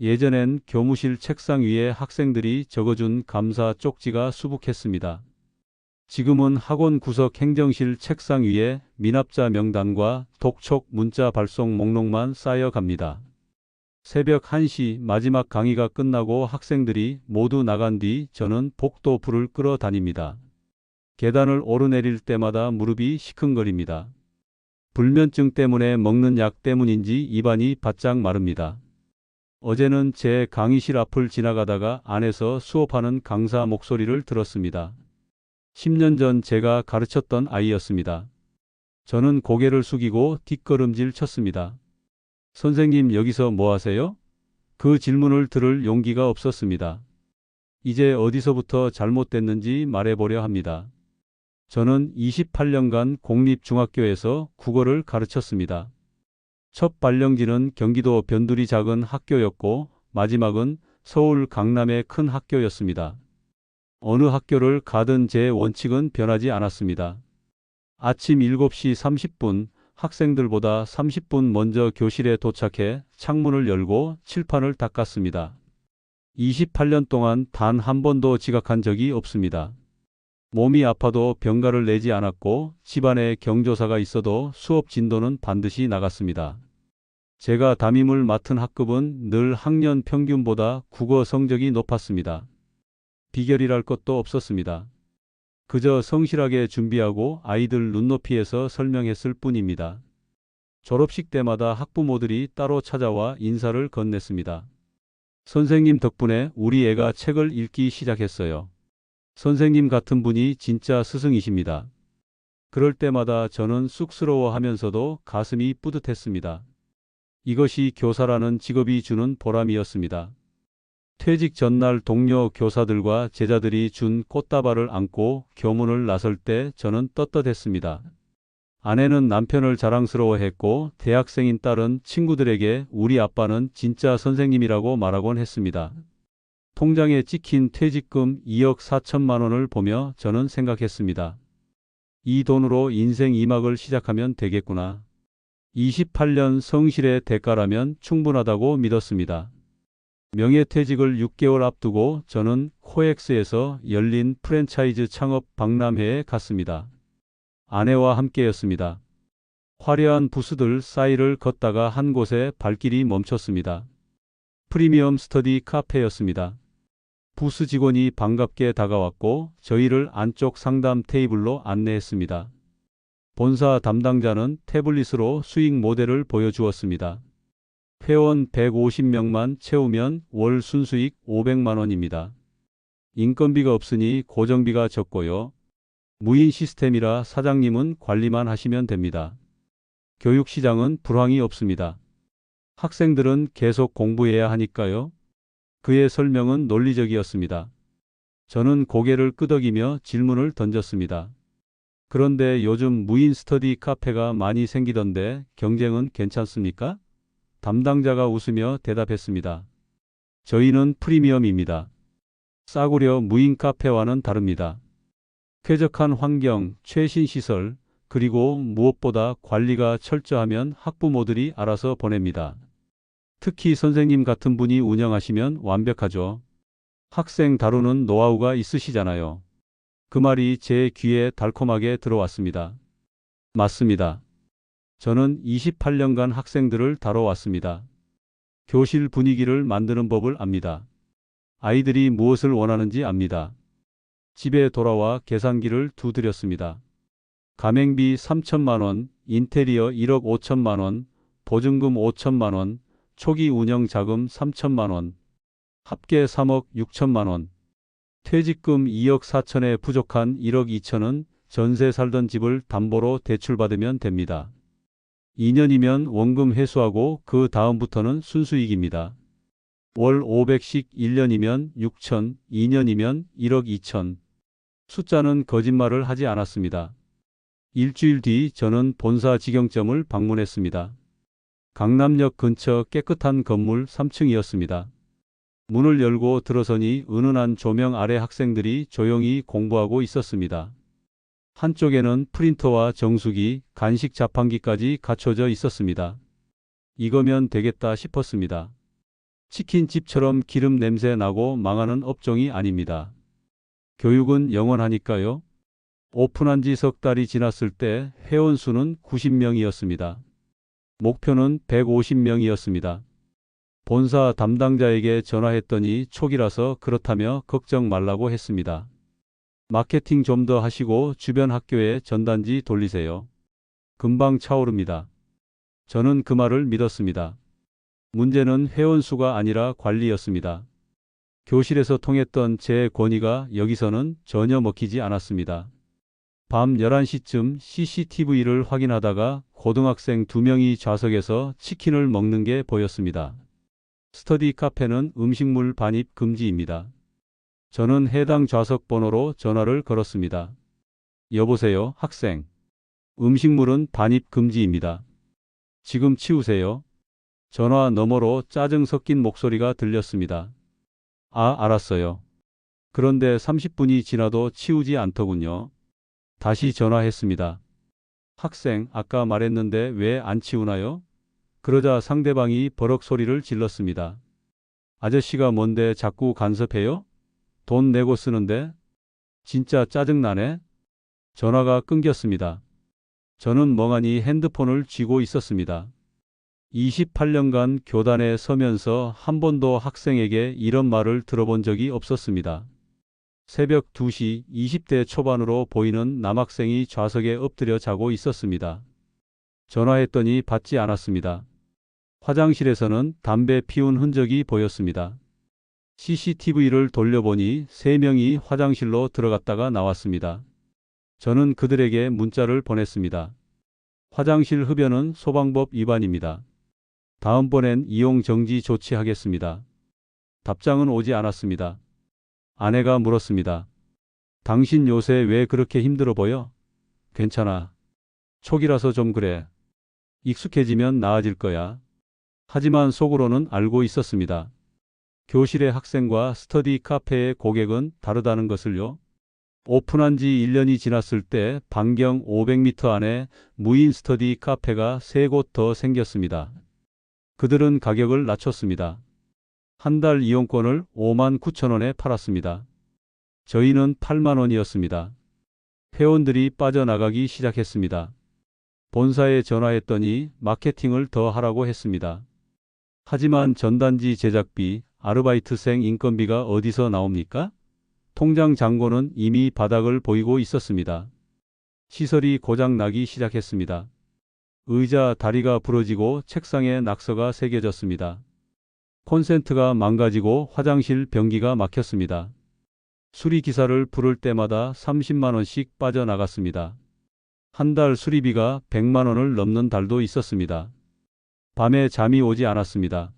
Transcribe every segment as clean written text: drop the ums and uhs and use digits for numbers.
예전엔 교무실 책상 위에 학생들이 적어준 감사 쪽지가 수북했습니다. 지금은 학원 구석 행정실 책상 위에 미납자 명단과 독촉 문자 발송 목록만 쌓여갑니다. 새벽 1시 마지막 강의가 끝나고 학생들이 모두 나간 뒤 저는 복도 불을 끌어 다닙니다. 계단을 오르내릴 때마다 무릎이 시큰거립니다. 불면증 때문에 먹는 약 때문인지 입안이 바짝 마릅니다. 어제는 제 강의실 앞을 지나가다가 안에서 수업하는 강사 목소리를 들었습니다. 10년 전 제가 가르쳤던 아이였습니다. 저는 고개를 숙이고 뒷걸음질 쳤습니다. 선생님, 여기서 뭐 하세요? 그 질문을 들을 용기가 없었습니다. 이제 어디서부터 잘못됐는지 말해보려 합니다. 저는 28년간 공립중학교에서 국어를 가르쳤습니다. 첫 발령지는 경기도 변두리 작은 학교였고 마지막은 서울 강남의 큰 학교였습니다. 어느 학교를 가든 제 원칙은 변하지 않았습니다. 아침 7시 30분 학생들보다 30분 먼저 교실에 도착해 창문을 열고 칠판을 닦았습니다. 28년 동안 단 한 번도 지각한 적이 없습니다. 몸이 아파도 병가를 내지 않았고 집안에 경조사가 있어도 수업 진도는 반드시 나갔습니다. 제가 담임을 맡은 학급은 늘 학년 평균보다 국어 성적이 높았습니다. 비결이랄 것도 없었습니다. 그저 성실하게 준비하고 아이들 눈높이에서 설명했을 뿐입니다. 졸업식 때마다 학부모들이 따로 찾아와 인사를 건넸습니다. 선생님 덕분에 우리 애가 책을 읽기 시작했어요. 선생님 같은 분이 진짜 스승이십니다. 그럴 때마다 저는 쑥스러워하면서도 가슴이 뿌듯했습니다. 이것이 교사라는 직업이 주는 보람이었습니다. 퇴직 전날 동료 교사들과 제자들이 준 꽃다발을 안고 교문을 나설 때 저는 떳떳했습니다. 아내는 남편을 자랑스러워했고 대학생인 딸은 친구들에게 우리 아빠는 진짜 선생님이라고 말하곤 했습니다. 통장에 찍힌 퇴직금 2억 4천만 원을 보며 저는 생각했습니다. 이 돈으로 인생 2막을 시작하면 되겠구나. 28년 성실의 대가라면 충분하다고 믿었습니다. 명예퇴직을 6개월 앞두고 저는 코엑스에서 열린 프랜차이즈 창업 박람회에 갔습니다. 아내와 함께였습니다. 화려한 부스들 사이를 걷다가 한 곳에 발길이 멈췄습니다. 프리미엄 스터디 카페였습니다. 부스 직원이 반갑게 다가왔고 저희를 안쪽 상담 테이블로 안내했습니다. 본사 담당자는 태블릿으로 수익 모델을 보여주었습니다. 회원 150명만 채우면 월 순수익 500만 원입니다. 인건비가 없으니 고정비가 적고요. 무인 시스템이라 사장님은 관리만 하시면 됩니다. 교육시장은 불황이 없습니다. 학생들은 계속 공부해야 하니까요. 그의 설명은 논리적이었습니다. 저는 고개를 끄덕이며 질문을 던졌습니다. 그런데 요즘 무인 스터디 카페가 많이 생기던데 경쟁은 괜찮습니까? 담당자가 웃으며 대답했습니다. 저희는 프리미엄입니다. 싸구려 무인 카페와는 다릅니다. 쾌적한 환경, 최신 시설, 그리고 무엇보다 관리가 철저하면 학부모들이 알아서 보냅니다. 특히 선생님 같은 분이 운영하시면 완벽하죠. 학생 다루는 노하우가 있으시잖아요. 그 말이 제 귀에 달콤하게 들어왔습니다. 맞습니다. 저는 28년간 학생들을 다뤄왔습니다. 교실 분위기를 만드는 법을 압니다. 아이들이 무엇을 원하는지 압니다. 집에 돌아와 계산기를 두드렸습니다. 가맹비 3천만 원, 인테리어 1억 5천만 원, 보증금 5천만 원, 초기 운영 자금 3천만 원, 합계 3억 6천만 원, 퇴직금 2억 4천에 부족한 1억 2천은 전세 살던 집을 담보로 대출받으면 됩니다. 2년이면 원금 회수하고 그 다음부터는 순수익입니다. 월 500씩 1년이면 6천, 2년이면 1억 2천. 숫자는 거짓말을 하지 않았습니다. 일주일 뒤 저는 본사 직영점을 방문했습니다. 강남역 근처 깨끗한 건물 3층이었습니다. 문을 열고 들어서니 은은한 조명 아래 학생들이 조용히 공부하고 있었습니다. 한쪽에는 프린터와 정수기, 간식 자판기까지 갖춰져 있었습니다. 이거면 되겠다 싶었습니다. 치킨집처럼 기름 냄새 나고 망하는 업종이 아닙니다. 교육은 영원하니까요. 오픈한 지 석 달이 지났을 때 회원 수는 90명이었습니다. 목표는 150명이었습니다. 본사 담당자에게 전화했더니 초기라서 그렇다며 걱정 말라고 했습니다. 마케팅 좀 더 하시고 주변 학교에 전단지 돌리세요. 금방 차오릅니다. 저는 그 말을 믿었습니다. 문제는 회원 수가 아니라 관리였습니다. 교실에서 통했던 제 권위가 여기서는 전혀 먹히지 않았습니다. 밤 11시쯤 CCTV를 확인하다가 고등학생 2명이 좌석에서 치킨을 먹는 게 보였습니다. 스터디 카페는 음식물 반입 금지입니다. 저는 해당 좌석 번호로 전화를 걸었습니다. 여보세요, 학생. 음식물은 반입 금지입니다. 지금 치우세요. 전화 너머로 짜증 섞인 목소리가 들렸습니다. 아, 알았어요. 그런데 30분이 지나도 치우지 않더군요. 다시 전화했습니다. 학생, 아까 말했는데 왜 안 치우나요? 그러자 상대방이 버럭 소리를 질렀습니다. 아저씨가 뭔데 자꾸 간섭해요? 돈 내고 쓰는데? 진짜 짜증나네? 전화가 끊겼습니다. 저는 멍하니 핸드폰을 쥐고 있었습니다. 28년간 교단에 서면서 한 번도 학생에게 이런 말을 들어본 적이 없었습니다. 새벽 2시 20대 초반으로 보이는 남학생이 좌석에 엎드려 자고 있었습니다. 전화했더니 받지 않았습니다. 화장실에서는 담배 피운 흔적이 보였습니다. CCTV를 돌려보니 3명이 화장실로 들어갔다가 나왔습니다. 저는 그들에게 문자를 보냈습니다. 화장실 흡연은 소방법 위반입니다. 다음번엔 이용 정지 조치하겠습니다. 답장은 오지 않았습니다. 아내가 물었습니다. 당신 요새 왜 그렇게 힘들어 보여? 괜찮아. 초기라서 좀 그래. 익숙해지면 나아질 거야. 하지만 속으로는 알고 있었습니다. 교실의 학생과 스터디 카페의 고객은 다르다는 것을요. 오픈한 지 1년이 지났을 때 반경 500m 안에 무인 스터디 카페가 3곳 더 생겼습니다. 그들은 가격을 낮췄습니다. 한 달 이용권을 59,000원에 팔았습니다. 저희는 8만원이었습니다. 회원들이 빠져나가기 시작했습니다. 본사에 전화했더니 마케팅을 더 하라고 했습니다. 하지만 전단지 제작비, 아르바이트생 인건비가 어디서 나옵니까? 통장 잔고는 이미 바닥을 보이고 있었습니다. 시설이 고장 나기 시작했습니다. 의자 다리가 부러지고 책상에 낙서가 새겨졌습니다. 콘센트가 망가지고 화장실 변기가 막혔습니다. 수리기사를 부를 때마다 30만 원씩 빠져나갔습니다. 한 달 수리비가 100만 원을 넘는 달도 있었습니다. 밤에 잠이 오지 않았습니다.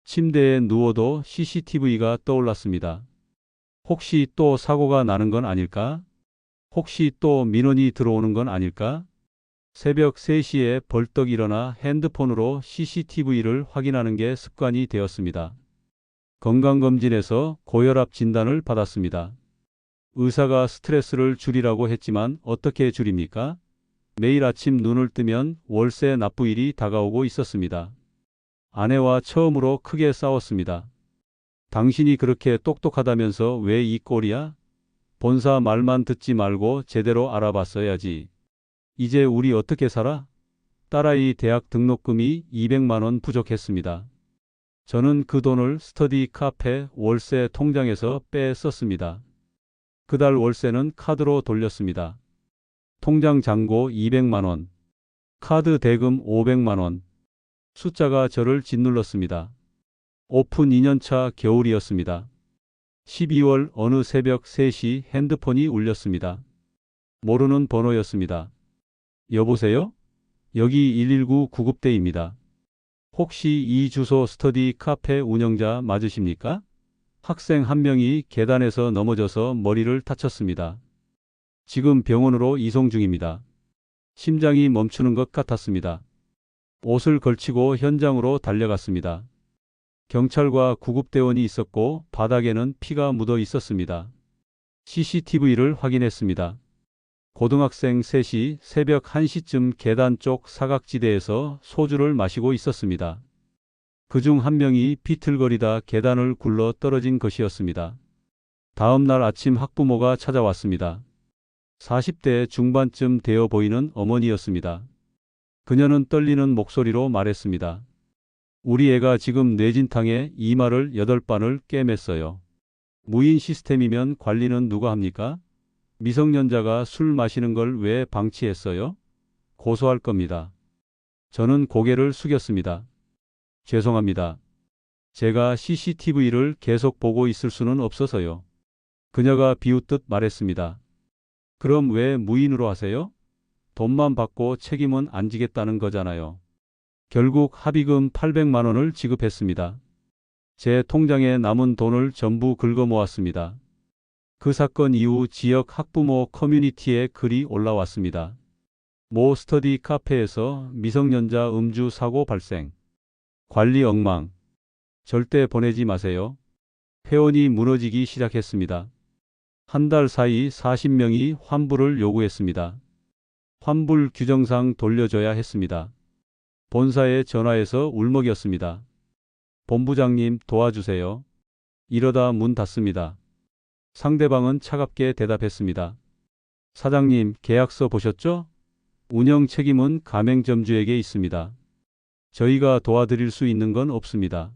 침대에 누워도 CCTV가 떠올랐습니다. 혹시 또 사고가 나는 건 아닐까? 혹시 또 민원이 들어오는 건 아닐까? 새벽 3시에 벌떡 일어나 핸드폰으로 CCTV를 확인하는 게 습관이 되었습니다. 건강검진에서 고혈압 진단을 받았습니다. 의사가 스트레스를 줄이라고 했지만 어떻게 줄입니까? 매일 아침 눈을 뜨면 월세 납부일이 다가오고 있었습니다. 아내와 처음으로 크게 싸웠습니다. 당신이 그렇게 똑똑하다면서 왜 이 꼴이야? 본사 말만 듣지 말고 제대로 알아봤어야지. 이제 우리 어떻게 살아? 딸아이 대학 등록금이 200만 원 부족했습니다. 저는 그 돈을 스터디 카페 월세 통장에서 빼 썼습니다. 그달 월세는 카드로 돌렸습니다. 통장 잔고 200만 원, 카드 대금 500만 원. 숫자가 저를 짓눌렀습니다. 오픈 2년차 겨울이었습니다. 12월 어느 새벽 3시 핸드폰이 울렸습니다. 모르는 번호였습니다. 여보세요? 여기 119 구급대입니다. 혹시 이 주소 스터디 카페 운영자 맞으십니까? 학생 한 명이 계단에서 넘어져서 머리를 다쳤습니다. 지금 병원으로 이송 중입니다. 심장이 멈추는 것 같았습니다. 옷을 걸치고 현장으로 달려갔습니다. 경찰과 구급대원이 있었고 바닥에는 피가 묻어 있었습니다. CCTV를 확인했습니다. 고등학생 셋이 새벽 1시쯤 계단 쪽 사각지대에서 소주를 마시고 있었습니다. 그중 한 명이 비틀거리다 계단을 굴러 떨어진 것이었습니다. 다음 날 아침 학부모가 찾아왔습니다. 40대 중반쯤 되어 보이는 어머니였습니다. 그녀는 떨리는 목소리로 말했습니다. 우리 애가 지금 뇌진탕에 이마를 8반을 꿰맸어요. 무인 시스템이면 관리는 누가 합니까? 미성년자가 술 마시는 걸 왜 방치했어요? 고소할 겁니다. 저는 고개를 숙였습니다. 죄송합니다. 제가 CCTV를 계속 보고 있을 수는 없어서요. 그녀가 비웃듯 말했습니다. 그럼 왜 무인으로 하세요? 돈만 받고 책임은 안 지겠다는 거잖아요. 결국 합의금 800만 원을 지급했습니다. 제 통장에 남은 돈을 전부 긁어 모았습니다. 그 사건 이후 지역 학부모 커뮤니티에 글이 올라왔습니다. 모 스터디 카페에서 미성년자 음주 사고 발생. 관리 엉망. 절대 보내지 마세요. 회원이 무너지기 시작했습니다. 한 달 사이 40명이 환불을 요구했습니다. 환불 규정상 돌려줘야 했습니다. 본사에 전화해서 울먹였습니다. 본부장님 도와주세요. 이러다 문 닫습니다. 상대방은 차갑게 대답했습니다. 사장님 계약서 보셨죠? 운영 책임은 가맹점주에게 있습니다. 저희가 도와드릴 수 있는 건 없습니다.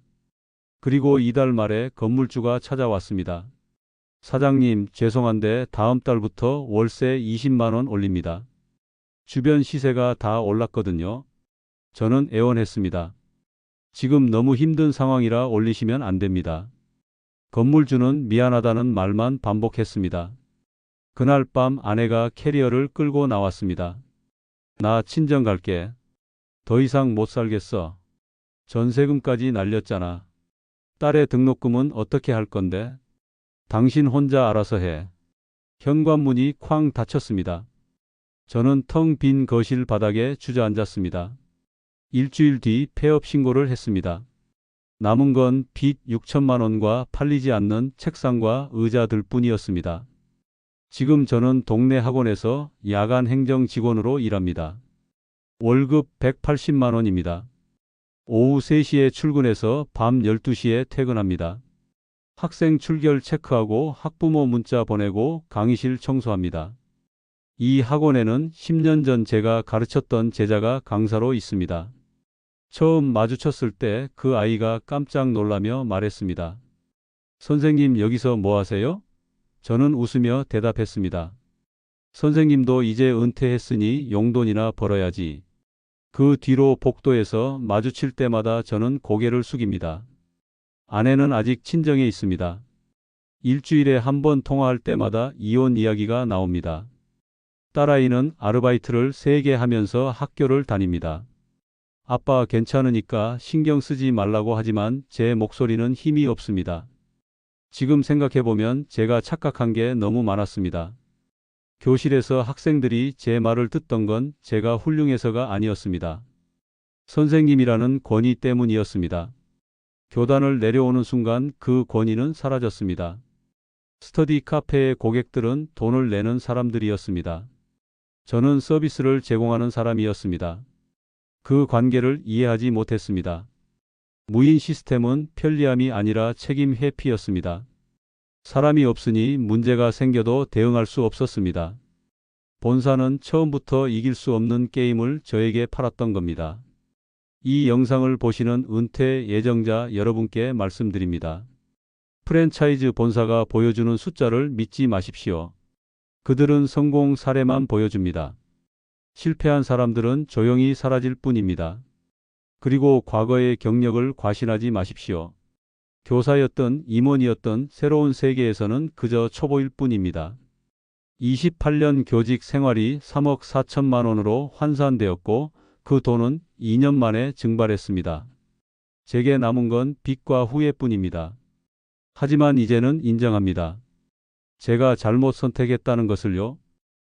그리고 이달 말에 건물주가 찾아왔습니다. 사장님 죄송한데 다음 달부터 월세 20만 원 올립니다. 주변 시세가 다 올랐거든요. 저는 애원했습니다. 지금 너무 힘든 상황이라 올리시면 안 됩니다. 건물주는 미안하다는 말만 반복했습니다. 그날 밤 아내가 캐리어를 끌고 나왔습니다. 나 친정 갈게. 더 이상 못 살겠어. 전세금까지 날렸잖아. 딸의 등록금은 어떻게 할 건데? 당신 혼자 알아서 해. 현관문이 쾅 닫혔습니다. 저는 텅 빈 거실 바닥에 주저앉았습니다. 일주일 뒤 폐업 신고를 했습니다. 남은 건 빚 6천만 원과 팔리지 않는 책상과 의자들 뿐이었습니다. 지금 저는 동네 학원에서 야간 행정 직원으로 일합니다. 월급 180만 원입니다. 오후 3시에 출근해서 밤 12시에 퇴근합니다. 학생 출결 체크하고 학부모 문자 보내고 강의실 청소합니다. 이 학원에는 10년 전 제가 가르쳤던 제자가 강사로 있습니다. 처음 마주쳤을 때 그 아이가 깜짝 놀라며 말했습니다. 선생님 여기서 뭐 하세요? 저는 웃으며 대답했습니다. 선생님도 이제 은퇴했으니 용돈이나 벌어야지. 그 뒤로 복도에서 마주칠 때마다 저는 고개를 숙입니다. 아내는 아직 친정에 있습니다. 일주일에 한 번 통화할 때마다 이혼 이야기가 나옵니다. 딸아이는 아르바이트를 3개 하면서 학교를 다닙니다. 아빠 괜찮으니까 신경 쓰지 말라고 하지만 제 목소리는 힘이 없습니다. 지금 생각해보면 제가 착각한 게 너무 많았습니다. 교실에서 학생들이 제 말을 듣던 건 제가 훌륭해서가 아니었습니다. 선생님이라는 권위 때문이었습니다. 교단을 내려오는 순간 그 권위는 사라졌습니다. 스터디 카페의 고객들은 돈을 내는 사람들이었습니다. 저는 서비스를 제공하는 사람이었습니다. 그 관계를 이해하지 못했습니다. 무인 시스템은 편리함이 아니라 책임 회피였습니다. 사람이 없으니 문제가 생겨도 대응할 수 없었습니다. 본사는 처음부터 이길 수 없는 게임을 저에게 팔았던 겁니다. 이 영상을 보시는 은퇴 예정자 여러분께 말씀드립니다. 프랜차이즈 본사가 보여주는 숫자를 믿지 마십시오. 그들은 성공 사례만 보여줍니다. 실패한 사람들은 조용히 사라질 뿐입니다. 그리고 과거의 경력을 과신하지 마십시오. 교사였던 임원이었던 새로운 세계에서는 그저 초보일 뿐입니다. 28년 교직 생활이 3억 4천만 원으로 환산되었고 그 돈은 2년 만에 증발했습니다. 제게 남은 건 빚과 후회뿐입니다. 하지만 이제는 인정합니다. 제가 잘못 선택했다는 것을요.